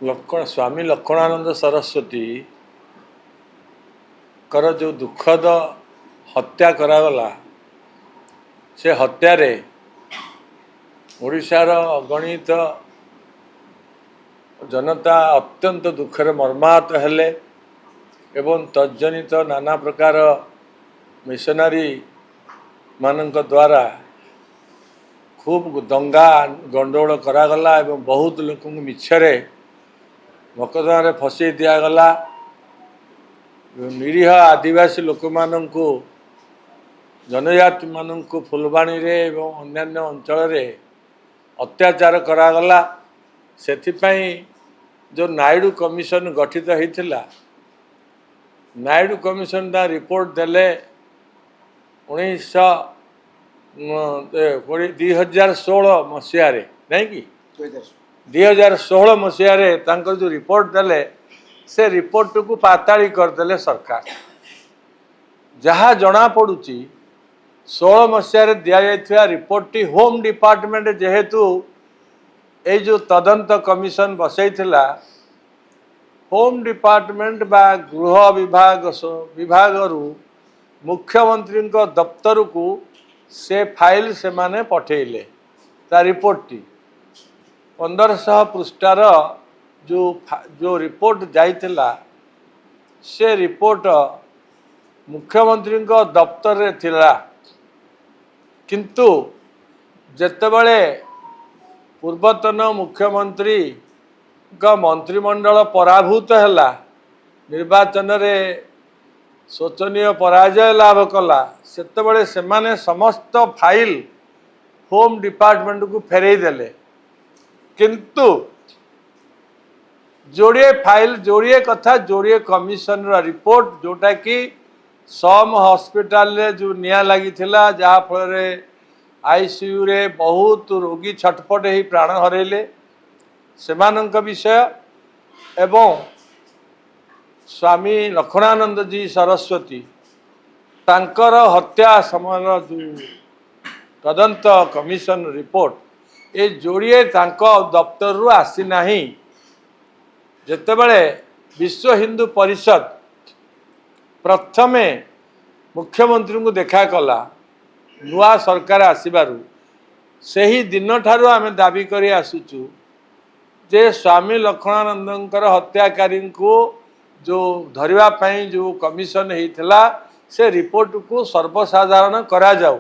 स्वामी लक्ष्मणानंद सरस्वती कर जो दुखद हत्या करागला से हत्यारे ओडिशार अगणित जनता अत्यंत दुखरे मर्माहत हेले एवं तज्जनित नाना प्रकार मिशनरी मानक द्वारा खूब दंगा गंडोल करागला एवं बहुत लोक मिछरे मकदमारे फसई दिगला। निरीह आदिवासी लोक मानू जनजाति मानू फुलबाणी रे एवं अन्यान्य अंचल रे अत्याचार करागला। सेथिपाई जो नायडू कमिशन गठित होता नायडू कमिशन दा रिपोर्ट देले 2016 मसीह नहीं कि 2016 मसीह जो रिपोर्ट देले से रिपोर्ट को पाताली करदे सरकार। जहाँ जना पड़ुची 16 मसीह दि जाइथिबा रिपोर्ट टी होम डिपार्टमेंट जेहेतु ये जो तदंत कमिशन बसईला होम डिपार्टमेंट बा गृह विभाग मुख्यमंत्री दफ्तर को से फाइल से माने पठेले ता रिपोर्ट टी 1500 पृष्ठार जो रिपोर्ट जाइथिला से रिपोर्ट मुख्यमंत्री दफ्तर रे थिला। किंतु जेतेबेले पूर्वतन मुख्यमंत्री का मंत्रिमंडल पराभूत हैला निर्वाचन रे शोचनीय पराजय लाभ कला सेतेबेले सेमाने समस्त फाइल होम डिपार्टमेंट को फेरई देले। किंतु जोड़िए फाइल जोड़िए कथा जोड़िए कमिशन रिपोर्ट जोटा कि सम हॉस्पिटल रे जो निया लगी थिला जहाँ फल आईसीयू रे बहुत रोगी छटपट ही प्राण हरैले सेमानंक विषय एवं स्वामी लक्ष्मणानंद जी सरस्वती तांकर हत्या समय जो तदंत कमिशन रिपोर्ट ये जोड़िए दफ्तर रु आसी नाही। जेतेबेले विश्व हिंदू परिषद प्रथमे मुख्यमंत्री को देखा कला नुआ सरकार आसबारू से ही दिन ठारू आमे दाबी करी आसुचु जे स्वामी लक्ष्मणानंदंकर हत्याकारी को जो धरिबा पई जो कमिशन होता से रिपोर्ट को सर्वसाधारण करा जाऊ।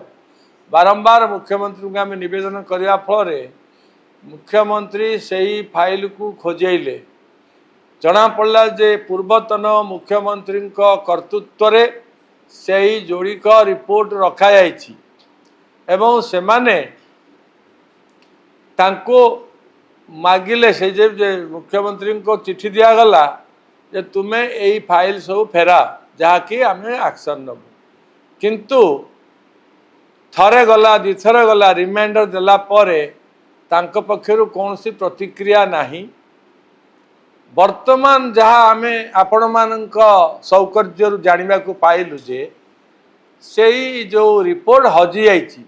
बारंबार मुख्यमंत्री को आम निवेदन करने फल मुख्यमंत्री से ही फाइल को खोजेले जना पड़ा जे पूर्वतन मुख्यमंत्री कर्तृत्व रे से ही जोड़िक रिपोर्ट रखा जाइछि एवं से माने तांको मागिले से जे मुख्यमंत्री को चिट्ठी दिगला जे तुम्हें यही फाइल सब फेरा जहाँकि आम एक्शन नबू। किंतु थरे गला दिथर गला रिमाइंडर देला परे तांको पक्षरु कौन सी प्रतिक्रिया नहीं। वर्तमान जहाँ आम आपण मान सौकर्य जाना को पाइलु जे से जो रिपोर्ट हजि जाइछि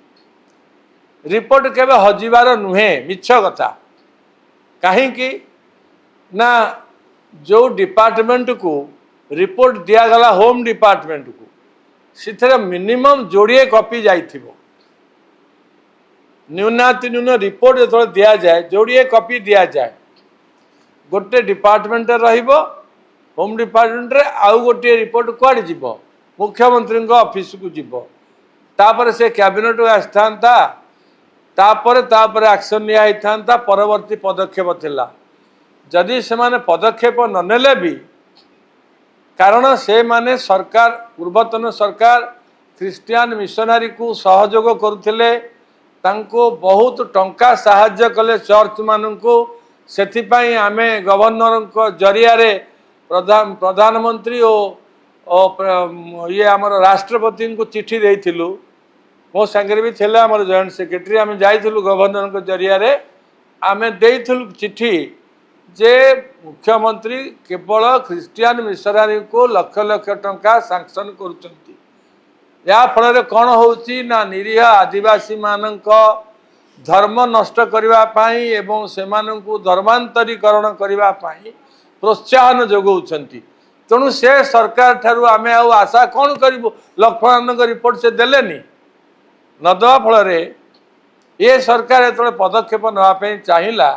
रिपोर्ट केबे हजिबार नुहे मिछ कथा कहीं ना जो डिपार्टमेंट को रिपोर्ट दिगला होम डिपार्टमेंट को सिथरे मिनिमम जोड़िए कॉपी जाइथिबो न्यूनाति न्यून रिपोर्ट जो दि जाए जोड़िए कॉपी दि जाए गोटे डिपार्टमेंट रहिबो होम डिपार्टमेंट रे आउ गोटे रिपोर्ट कुआडे जीवो मुख्यमंत्री ऑफिस को जीवो तापर से कैबिनेट को आस्थांता तापर एक्शन निया होता परवर्ती पदक्षेप थिला। जदि से माने पदक्षेप न नेले भी कारण से माने सरकार पूर्वतन सरकार ख्रिस्टियान मिशनरी को सहयोग करुथिले तांको बहुत टंका साहाय्य कले चर्च मानू सेथिपाई आमे गवर्नर जरिया रे प्रधानमंत्री ये आमर राष्ट्रपति को चिट्ठी देइथिलु मो संगे भी थे आम जॉइंट सेक्रेटरी आम जाइलु गवर्नर जरिया रे आमे देइथिलु चिट्ठी जे मुख्यमंत्री केवल ख्रिस्टियान मिशनरी को लक्ष लक्ष टंका सैंक्शन करुचंती या फल कौन होची ना निरीह आदिवासी मानक धर्म नष्ट करबा पाई एवं सेमानंकु धर्मांतरीकरण करबा पाई प्रोत्साहन जोगाउछंती। तेणु से सरकार ठारू आमे आउ आशा कौन करूँ। लक्ष्मण रिपोर्ट से देलेनी नदवा फल ये सरकार जो पदक्षेप नापी चाहिला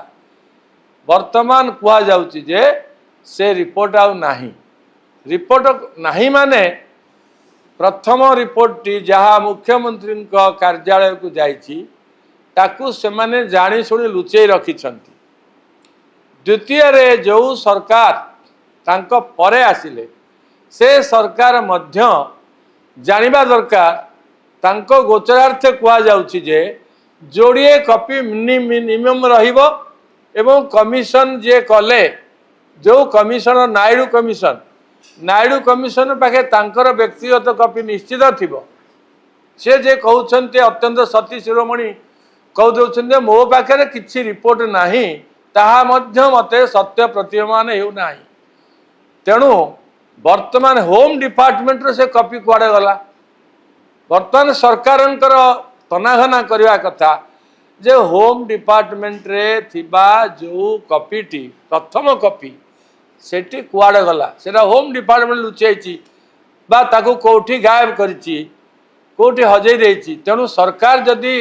वर्तमान कुआ जाउची जे से रिपोर्ट आउ नाही। रिपोर्ट नाही माने प्रथम रिपोर्ट टी जहाँ मुख्यमंत्री कार्यालय को जाइछि ताकू से माने जानी शुणी लुचेई रखिछंती। द्वितीय रे जो सरकार तांको परे आसिले से सरकार मध्य जानिबा दरकार तांको गोचरार्थ कुआ जाउछि जे जोड़िए कॉपी मिनिमम रहिबो एवं कमिशन जे कले जो कमिशन नायडू कमिशन पाखे तांकर व्यक्तिगत कॉपी निश्चित थिबो। से जे कहउछन्ते अत्यंत सती शिरोमणि कह दउछन्ते मो पाखे किछि रिपोर्ट नाही ताहा मध्य मते सत्य प्रतीयमान हेउ नाही। तेणु वर्तमान होम डिपार्टमेंट से कॉपी कुआडे गला। वर्तमान सरकारंकर तनाघना करवा कथा जे होम डिपार्टमेंट रे थिबा जो कॉपीटी प्रथम कॉपी सेठी कुआडे गला सेटा होम डिपार्टमेंट लुचेइछि बा ताको कोठी गायब करिछि कोठी हजै देइछि। तेणु सरकार जदि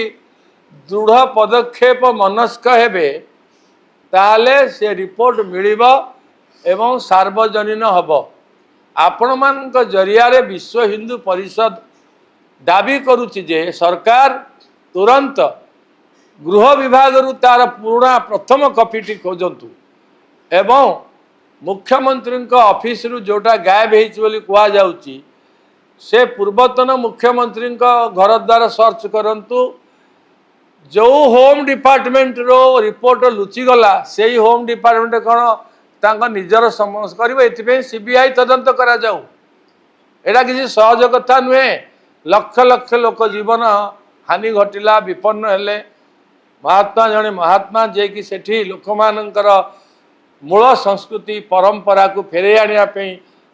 दृढ़ पदक्षेप मनस्क हेबे ताहले से रिपोर्ट मिलिबो एवं सार्वजनीन हब। आपण मानक जरिया रे विश्व हिंदू परिषद दाबी करुछि जे सरकार तुरंत गृह विभाग रु तार पुराना प्रथम कॉपीटी खोजंतु एवं मुख्यमंत्री ऑफिस रु जोटा गायब होइछि बोली कुआ जाउछि से पूर्वतन मुख्यमंत्री घर द्वार सर्च करंतु। जो होम डिपार्टमेंट रो रिपोर्ट लुचि गला से ही होम डिपार्टमेंट कौन तांका निजर समझ करिवे एथिपे सीबीआई तदंत करा जाऊ। एटा किसी सहज कथा नुहे। लक्ष लक्ष लोक जीवन हानि घटिला विपन्न हेले महात्मा जने महात्मा जे कि सेठी लोक मानकर मूल संस्कृति परंपरा को फेरे आनिया पे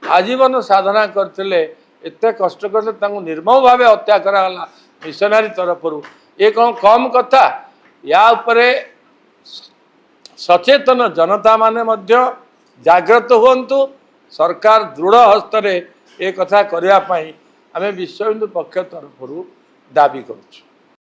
आजीवन साधना करथिले एते कष्ट करते तांको निर्मम भावे हत्या करागला मिशनरी तरफ ये कौन कम कथा। या उपरे सचेतन जनता माने मध्य जागृत हुंतु। सरकार दृढ़ हस्तरे ए कथा करने आम विश्व हिंदू पक्ष तरफ दाबी करुछु।